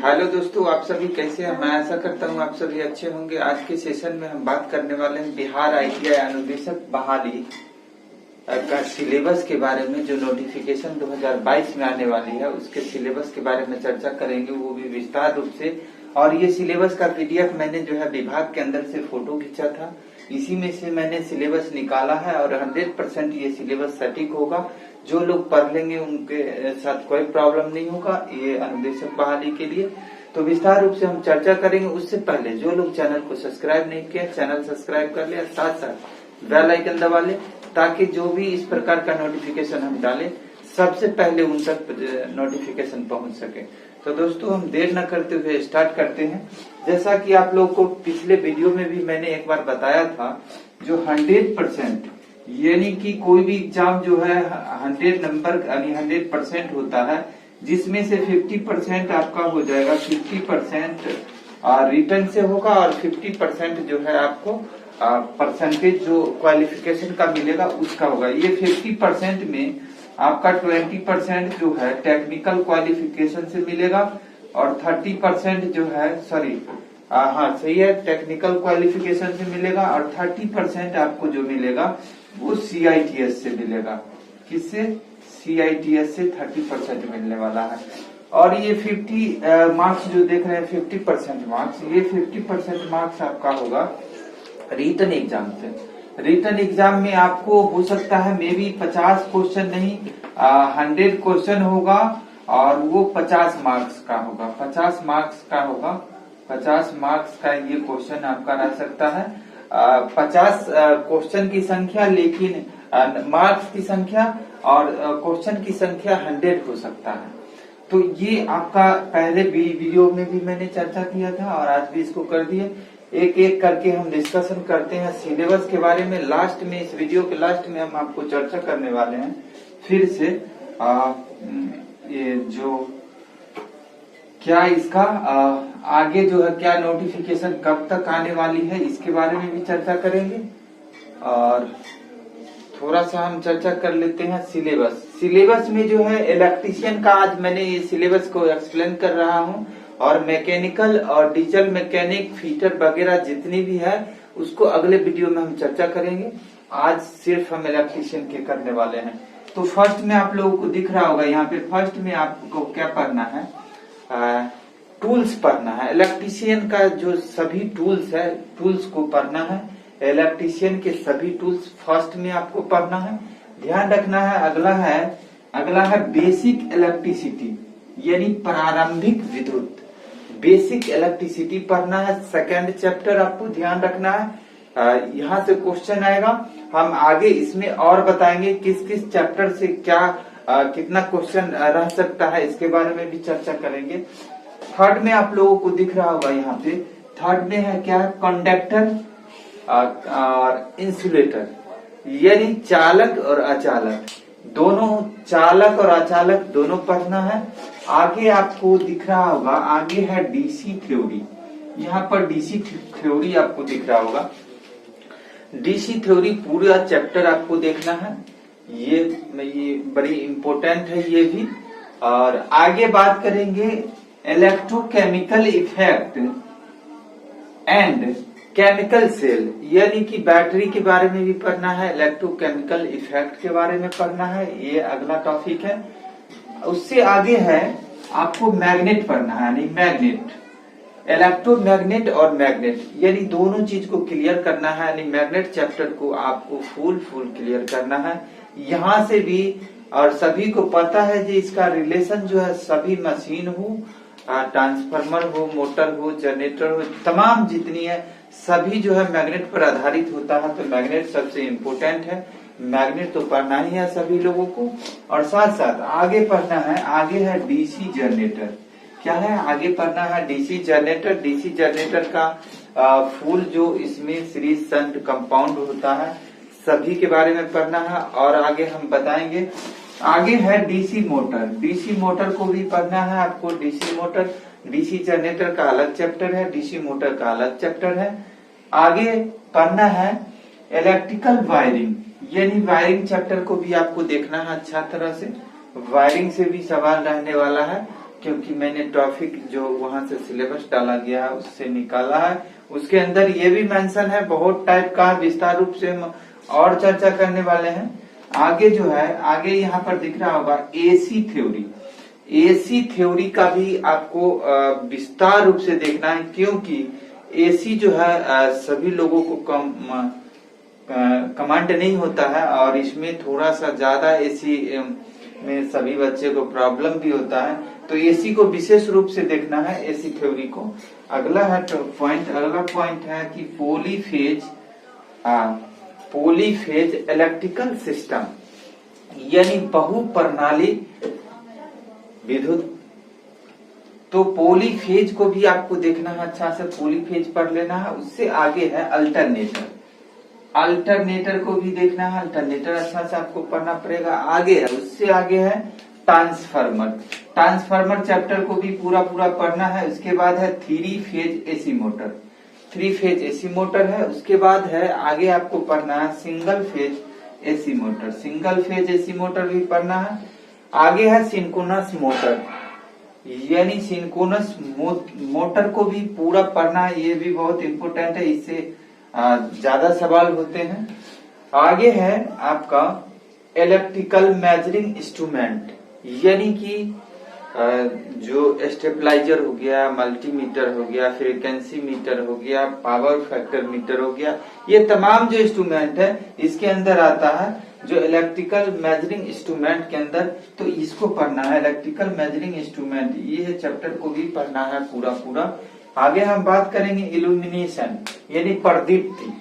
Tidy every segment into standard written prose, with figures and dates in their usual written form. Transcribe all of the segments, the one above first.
Hello दोस्तों, आप सभी कैसे हैं। मैं आशा करता हूं आप सभी अच्छे होंगे। आज के सेशन में हम बात करने वाले हैं बिहार ITI अनुदेशक बहाली का सिलेबस के बारे में। जो नोटिफिकेशन 2022 में आने वाली है उसके सिलेबस के बारे में चर्चा करेंगे, वो भी विस्तार रूप से। और ये सिलेबस का PDF मैंने जो है विभाग के अंदर से फोटो खींचा था, इसी में से मैंने सिलेबस निकाला है और 100% ये सिलेबस सटीक होगा। जो लोग पढ़ लेंगे उनके साथ कोई प्रॉब्लम नहीं होगा ये अनुदेशक बहाली के लिए। तो विस्तार रूप से हम चर्चा करेंगे। उससे पहले जो लोग चैनल को सब्सक्राइब नहीं किया, चैनल सब्सक्राइब कर ले, साथ साथ बेल आइकन दबा ले, ताकि जो भी इस प्रकार का नोटिफिकेशन हम डालें सबसे पहले उन तक नोटिफिकेशन पहुंच सके। तो दोस्तों हम देर न करते हुए स्टार्ट करते हैं। जैसा कि आप लोग को पिछले वीडियो में भी मैंने एक बार बताया था, जो 100% यानी कि कोई भी एग्जाम जो है 100 नंबर यानी 100% होता है, जिसमें से 50% आपका हो जाएगा, 50% रिटर्न से होगा और 50% जो है आपको परसेंटेज जो क्वालिफिकेशन का मिलेगा उसका होगा। ये 50% में आपका 20% जो है टेक्निकल क्वालिफिकेशन से मिलेगा और 30% जो है हाँ सही है, टेक्निकल क्वालिफिकेशन से मिलेगा और 30% आपको जो मिलेगा वो CITS से मिलेगा। किससे? CITS से 30% मिलने वाला है। और ये 50 मार्क्स जो देख रहे हैं 50% मार्क्स, ये 50% मार्क्स आपका होगा रिटन एग्जाम से। रिटन एग्जाम में आपको हो सकता है मे बी 50 क्वेश्चन नहीं 100 क्वेश्चन होगा और वो 50 मार्क्स का होगा। 50 मार्क्स का होगा, 50 मार्क्स का ये क्वेश्चन आपका रह सकता है। 50 क्वेश्चन की संख्या, लेकिन मार्क्स की संख्या और क्वेश्चन की संख्या 100 हो सकता है। तो ये आपका पहले वीडियो में भी मैंने चर्चा किया था और आज भी इसको कर दिए। एक एक करके हम डिस्कशन करते हैं सिलेबस के बारे में। लास्ट में, इस वीडियो के लास्ट में हम आपको चर्चा करने वाले हैं फिर से ये जो क्या इसका आगे जो है क्या नोटिफिकेशन कब तक आने वाली है इसके बारे में भी चर्चा करेंगे। और थोड़ा सा हम चर्चा कर लेते हैं सिलेबस में जो है इलेक्ट्रीशियन का आज मैंने ये सिलेबस को एक्सप्लेन कर रहा हूँ। और मैकेनिकल और डीजल मैकेनिक, फीटर वगैरह जितनी भी है उसको अगले वीडियो में हम चर्चा करेंगे। आज सिर्फ हम इलेक्ट्रीशियन के करने वाले हैं। तो फर्स्ट में आप लोगों को दिख रहा होगा यहाँ पे, फर्स्ट में आपको क्या पढ़ना है, टूल्स पढ़ना है। इलेक्ट्रीशियन का जो सभी टूल्स है, टूल्स को पढ़ना है। इलेक्ट्रीशियन के सभी टूल्स फर्स्ट में आपको पढ़ना है, ध्यान रखना है। अगला है बेसिक इलेक्ट्रिसिटी यानी प्रारंभिक विद्युत, बेसिक इलेक्ट्रिसिटी पढ़ना है। सेकंड चैप्टर आपको ध्यान रखना है। यहाँ से क्वेश्चन आएगा, हम आगे इसमें और बताएंगे किस किस चैप्टर से क्या कितना क्वेश्चन रह सकता है, इसके बारे में भी चर्चा करेंगे। थर्ड में आप लोगों को दिख रहा होगा यहाँ पे, थर्ड में है क्या, कंडक्टर और इंसुलेटर यानी चालक और अचालक दोनों, चालक और अचालक दोनों पढ़ना है। आगे आपको दिख रहा होगा, आगे है DC थ्योरी। यहाँ पर DC थ्योरी आपको दिख रहा होगा। DC थ्योरी पूरा चैप्टर आपको देखना है, ये बड़ी इंपॉर्टेंट है ये भी। और आगे बात करेंगे electrochemical effect and chemical cell यानी कि बैटरी के बारे में भी पढ़ना है, इलेक्ट्रोकेमिकल इफेक्ट के बारे में पढ़ना है, ये अगला टॉपिक है। उससे आगे है आपको मैग्नेट पढ़ना है, यानी मैग्नेट, इलेक्ट्रोमैग्नेट और मैग्नेट यानी दोनों चीज को क्लियर करना है। यानी मैग्नेट चैप्टर को आपको फुल क्लियर करना है यहाँ से भी। और सभी को पता है जी इसका रिलेशन जो है, सभी मशीन हो, ट्रांसफार्मर हो, मोटर हो, जनरेटर हो, तमाम जितनी है सभी जो है मैग्नेट पर आधारित होता है। तो मैग्नेट सबसे इम्पोर्टेंट है, मैग्नेट तो पढ़ना ही है सभी लोगों को। और साथ साथ आगे पढ़ना है, आगे है DC जनरेटर। क्या है आगे पढ़ना है? DC generator. DC जनरेटर का फुल जो इसमें सीरीज शंट कंपाउंड होता है सभी के बारे में पढ़ना है। और आगे हम बताएंगे, आगे है DC मोटर। DC मोटर को भी पढ़ना है आपको। DC मोटर, DC जनरेटर का अलग चैप्टर है, DC मोटर का अलग चैप्टर है। आगे पढ़ना है इलेक्ट्रिकल वायरिंग यानी वायरिंग चैप्टर को भी आपको देखना है अच्छा तरह से। वायरिंग से भी सवाल रहने वाला है। क्योंकि मैंने टॉपिक जो वहां से सिलेबस डाला गया है उससे निकाला है। उसके अंदर ये भी मेंशन है, बहुत टाइप का विस्तार रूप से हम और चर्चा करने वाले हैं। आगे जो है, आगे यहाँ पर दिख रहा होगा एसी थ्योरी। एसी थ्योरी का भी आपको विस्तार रूप से देखना है, क्योंकि एसी जो है सभी लोगों को कमांड नहीं होता है, और इसमें थोड़ा सा ज्यादा एसी में सभी बच्चे को प्रॉब्लम भी होता है। तो एसी को विशेष रूप से देखना है, एसी थ्योरी को। अगला पॉइंट है कि पॉलीफेज इलेक्ट्रिकल सिस्टम, यानी बहुप्रणाली विद्युत। तो पॉलीफेज को भी आपको देखना है, अच्छा से पॉलीफेज पढ़ लेना है। उससे आगे है अल्टरनेटर। अल्टरनेटर को भी देखना है, अल्टरनेटर अच्छा से आपको पढ़ना पड़ेगा। आगे है, उससे आगे है ट्रांसफार्मर। ट्रांसफार्मर चैप्टर को भी पूरा पढ़ना है। उसके बाद है three phase AC motor. Three phase AC motor है। उसके बाद है आगे आपको पढ़ना है single phase AC motor. Single phase AC motor भी पढ़ना है। आगे है सिंक्रोनस मोटर, यानी सिंक्रोनस मोटर को भी पूरा पढ़ना है। ये भी बहुत इंपॉर्टेंट है, इससे ज्यादा सवाल होते हैं। आगे है आपका इलेक्ट्रिकल मेजरिंग इंस्ट्रूमेंट, यानी कि जो स्टेबलाइजर हो गया, मल्टीमीटर हो गया, फ्रीक्वेंसी मीटर हो गया, पावर फैक्टर मीटर हो गया, ये तमाम जो इंस्ट्रूमेंट है इसके अंदर आता है, जो इलेक्ट्रिकल मेजरिंग इंस्ट्रूमेंट के अंदर। तो इसको पढ़ना है, इलेक्ट्रिकल मेजरिंग इंस्ट्रूमेंट, ये चैप्टर को भी पढ़ना है पूरा। आगे हम बात करेंगे इल्यूमिनेशन, यानी प्रदीप्ति,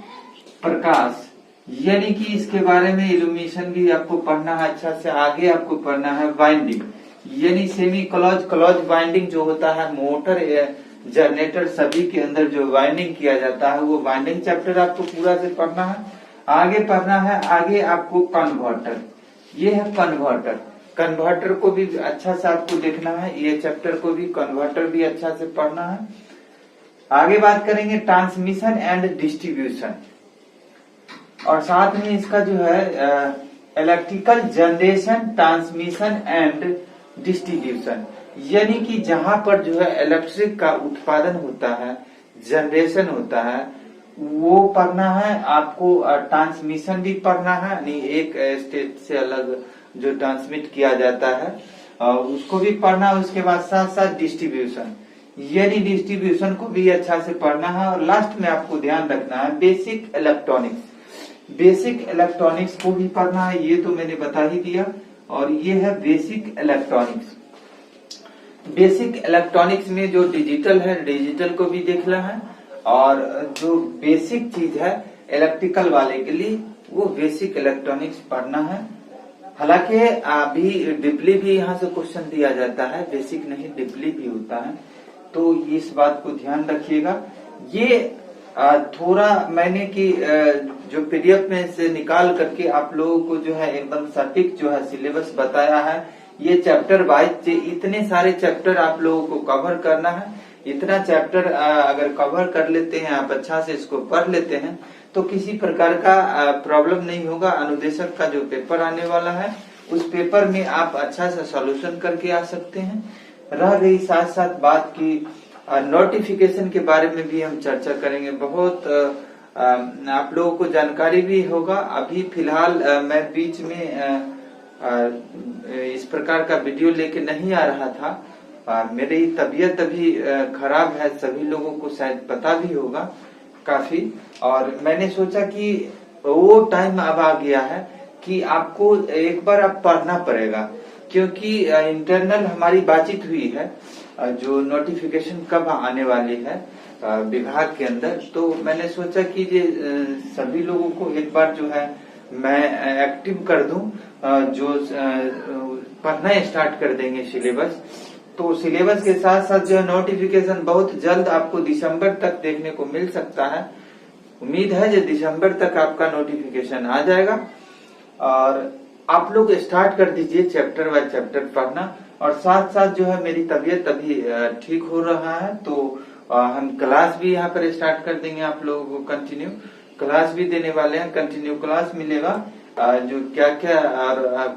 प्रकाश, यानी कि इसके बारे में इल्यूमिनेशन भी आपको पढ़ना है अच्छा से। आगे आपको पढ़ना है वाइंडिंग, यानी सेमी क्लोज वाइंडिंग जो होता है, मोटर जनरेटर सभी के अंदर जो वाइंडिंग किया जाता है, वो वाइंडिंग चैप्टर आपको पूरा से पढ़ना है। आगे पढ़ना है, आगे आपको कन्वर्टर, ये है कन्वर्टर। कन्वर्टर को भी अच्छा से आपको देखना है, ये चैप्टर को भी, कन्वर्टर भी अच्छा से पढ़ना है। आगे बात करेंगे ट्रांसमिशन एंड डिस्ट्रीब्यूशन, और साथ में इसका जो है electrical generation, transmission and distribution, यानी कि जहां पर जो है इलेक्ट्रिक का उत्पादन होता है, जनरेशन होता है, वो पढ़ना है आपको। ट्रांसमिशन भी पढ़ना है, यानी एक स्टेट से अलग जो ट्रांसमिट किया जाता है उसको भी पढ़ना है। उसके बाद साथ डिस्ट्रीब्यूशन, यानी डिस्ट्रीब्यूशन को भी अच्छा से पढ़ना है। और लास्ट में आपको ध्यान रखना है बेसिक इलेक्ट्रॉनिक्स। बेसिक इलेक्ट्रॉनिक्स को भी पढ़ना है, ये तो मैंने बता ही दिया। और ये है बेसिक इलेक्ट्रॉनिक्स। बेसिक इलेक्ट्रॉनिक्स में जो डिजिटल है, डिजिटल को भी देखना है। और जो बेसिक चीज है इलेक्ट्रिकल वाले के लिए, वो बेसिक इलेक्ट्रॉनिक्स पढ़ना है। हालांकि अभी डीपली भी यहाँ से क्वेश्चन दिया जाता है, बेसिक नहीं डीपली भी होता है, तो इस बात को ध्यान रखिएगा। ये थोड़ा मैंने कि जो पीडीएफ में से निकाल करके आप लोगों को जो है एकदम सटीक जो है सिलेबस बताया है। ये चैप्टर वाइज इतने सारे चैप्टर आप लोगों को कवर करना है। इतना चैप्टर अगर कवर कर लेते हैं आप, अच्छा से इसको पढ़ लेते हैं, तो किसी प्रकार का प्रॉब्लम नहीं होगा। अनुदेशक का जो पेपर आने वाला है, उस पेपर में आप अच्छा से सॉल्यूशन करके आ सकते हैं। रह गई साथ बात की नोटिफिकेशन के बारे में भी हम चर्चा करेंगे। बहुत आप लोगों को जानकारी भी होगा। अभी फिलहाल मैं बीच में इस प्रकार का वीडियो लेके नहीं आ रहा था। मेरी तबीयत अभी खराब है, सभी लोगों को शायद पता भी होगा काफी। और मैंने सोचा कि वो टाइम अब आ गया है कि आपको एक बार अब पढ़ना पड़ेगा, क्योंकि इंटरनल हमारी बातचीत हुई है जो नोटिफिकेशन कब आने वाली है विभाग के अंदर। तो मैंने सोचा कि ये सभी लोगों को एक बार जो है मैं एक्टिव कर दूं, जो पढ़ना स्टार्ट कर देंगे सिलेबस। तो सिलेबस के साथ साथ जो है नोटिफिकेशन बहुत जल्द आपको दिसंबर तक देखने को मिल सकता है। उम्मीद है जो दिसंबर तक आपका नोटिफिकेशन आ जाएगा। और आप लोग स्टार्ट कर दीजिए चैप्टर बाय चैप्टर पढ़ना। और साथ जो है मेरी तबीयत अभी ठीक हो रहा है, तो हम क्लास भी यहाँ पर स्टार्ट कर देंगे। आप लोगों को कंटिन्यू क्लास भी देने वाले हैं, कंटिन्यू क्लास मिलेगा। जो क्या क्या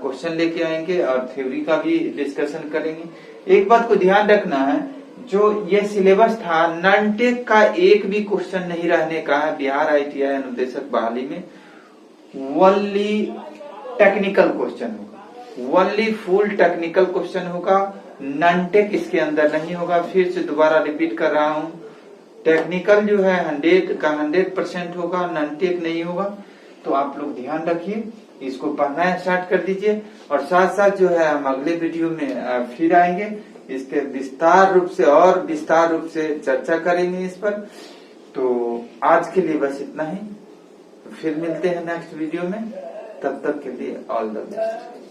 क्वेश्चन लेके आएंगे और थ्योरी का भी डिस्कशन करेंगे। एक बात को ध्यान रखना है, जो ये सिलेबस था नॉन-टेक का एक भी क्वेश्चन नहीं रहने का है बिहार ITI अनुदेशक बहाली में। ओनली टेक्निकल क्वेश्चन होगा, ओनली फुल टेक्निकल क्वेश्चन होगा, नॉन-टेक इसके अंदर नहीं होगा। फिर से दोबारा रिपीट कर रहा हूं, टेक्निकल जो है 100 का 100% होगा, नॉन-टेक नहीं होगा। तो आप लोग ध्यान रखिए, इसको पढ़ना स्टार्ट कर दीजिए। और साथ साथ जो है हम अगले वीडियो में फिर आएंगे, इसके विस्तार रूप से चर्चा करेंगे इस पर। तो आज के लिए बस इतना ही, फिर मिलते हैं नेक्स्ट वीडियो में। तब तक के लिए ऑल द बेस्ट।